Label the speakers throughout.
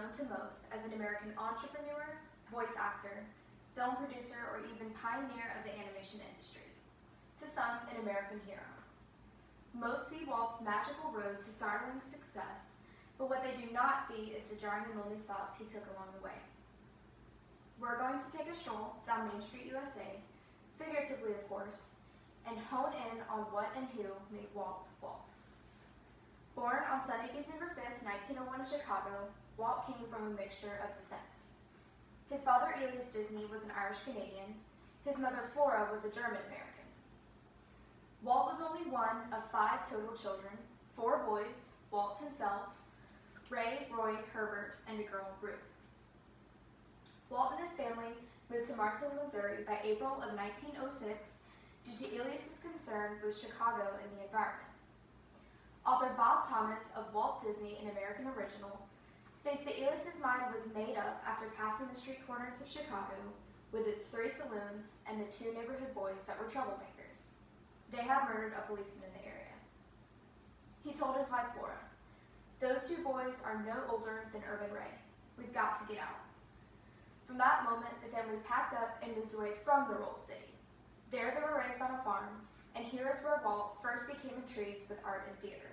Speaker 1: known to most as an American entrepreneur, voice actor, film producer, or even pioneer of the animation industry. To some, an American hero. Most see Walt's magical road to startling success, but what they do not see is the jarring and lonely stops he took along the way. We're going to take a stroll down Main Street, USA, figuratively of course, and hone in on what and who made Walt, Walt. Born on Sunday, December 5th, 1901 in Chicago, Walt came from a mixture of descents. His father, Elias Disney, was an Irish-Canadian. His mother, Flora, was a German-American. Walt was only one of 5 total children, 4 boys, Walt himself, Ray, Roy, Herbert, and a girl, Ruth. Walt and his family moved to Marceline, Missouri by April of 1906 due to Elias's concern with Chicago and the environment. Author Bob Thomas of Walt Disney, an American Original, states that Elias's mind was made up after passing the street corners of Chicago with its 3 saloons and the 2 neighborhood boys that were troublemakers. They had murdered a policeman in the area. He told his wife Flora, "Those 2 boys are no older than Irvin Ray. We've got to get out." From that moment, the family packed up and moved away from the Roll City. There they were raised on a farm, and here is where Walt first became intrigued with art and theater.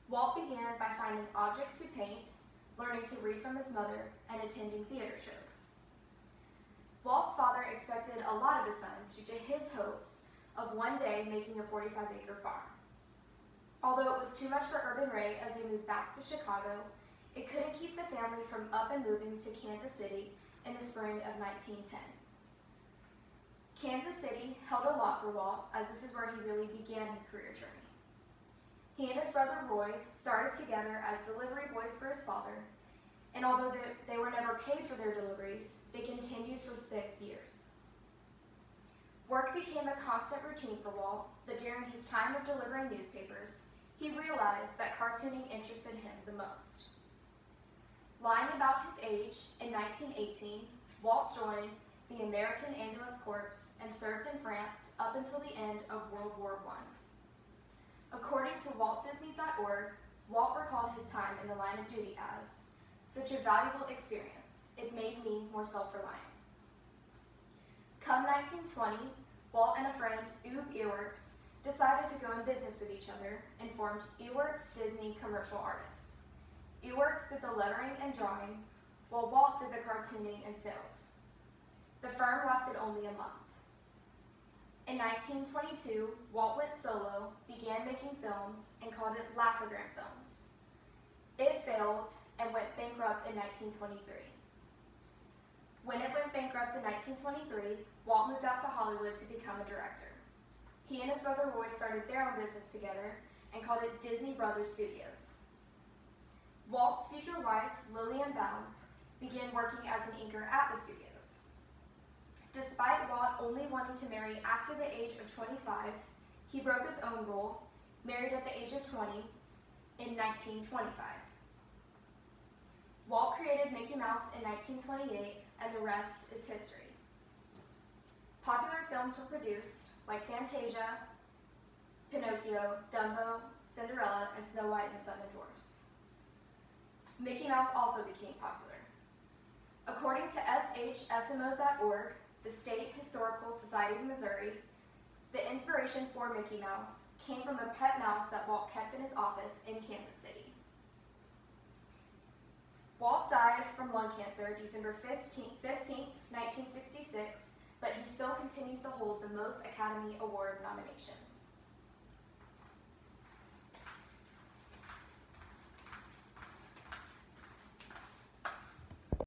Speaker 1: Walt began by finding objects to paint, learning to read from his mother, and attending theater shows. Walt's father expected a lot of his sons due to his hopes of one day making a 45-acre farm. Although it was too much for Irvin Ray as they moved back to Chicago, it couldn't keep the family from up and moving to Kansas City in the spring of 1910. Kansas City held a lot for Walt, as this is where he really began his career journey. He and his brother Roy started together as delivery boys for his father, and although they were never paid for their deliveries, they continued for 6 years. Work became a constant routine for Walt, but during his time of delivering newspapers, he realized that cartooning interested him the most. Lying about his age, in 1918, Walt joined the American Ambulance Corps and served in France up until the end of World War I. According to WaltDisney.org, Walt recalled his time in the line of duty as such a valuable experience. It made me more self-reliant. Come 1920, Walt and a friend, Ube Earworks, decided to go in business with each other and formed Earworks Disney Commercial Artists. Earworks did the lettering and drawing, while Walt did the cartooning and sales. The firm lasted only a month. In 1922, Walt went solo, began making films, and called it Laugh-O-Gram Films. It failed and went bankrupt in 1923. When it went bankrupt in 1923, Walt moved out to Hollywood to become a director. He and his brother Roy started their own business together and called it Disney Brothers Studios. Walt's future wife, Lillian Bounds, began working as an inker at the studios. Despite Walt only wanting to marry after the age of 25, he broke his own rule, married at the age of 20, in 1925. Walt created Mickey Mouse in 1928, and the rest is history. Popular films were produced, like Fantasia, Pinocchio, Dumbo, Cinderella, and Snow White and the Seven Dwarfs. Mickey Mouse also became popular. According to shsmo.org, the State Historical Society of Missouri, the inspiration for Mickey Mouse came from a pet mouse that Walt kept in his office in Kansas City. Walt died from lung cancer December 15, 1966, but he still continues to hold the most Academy Award nominations.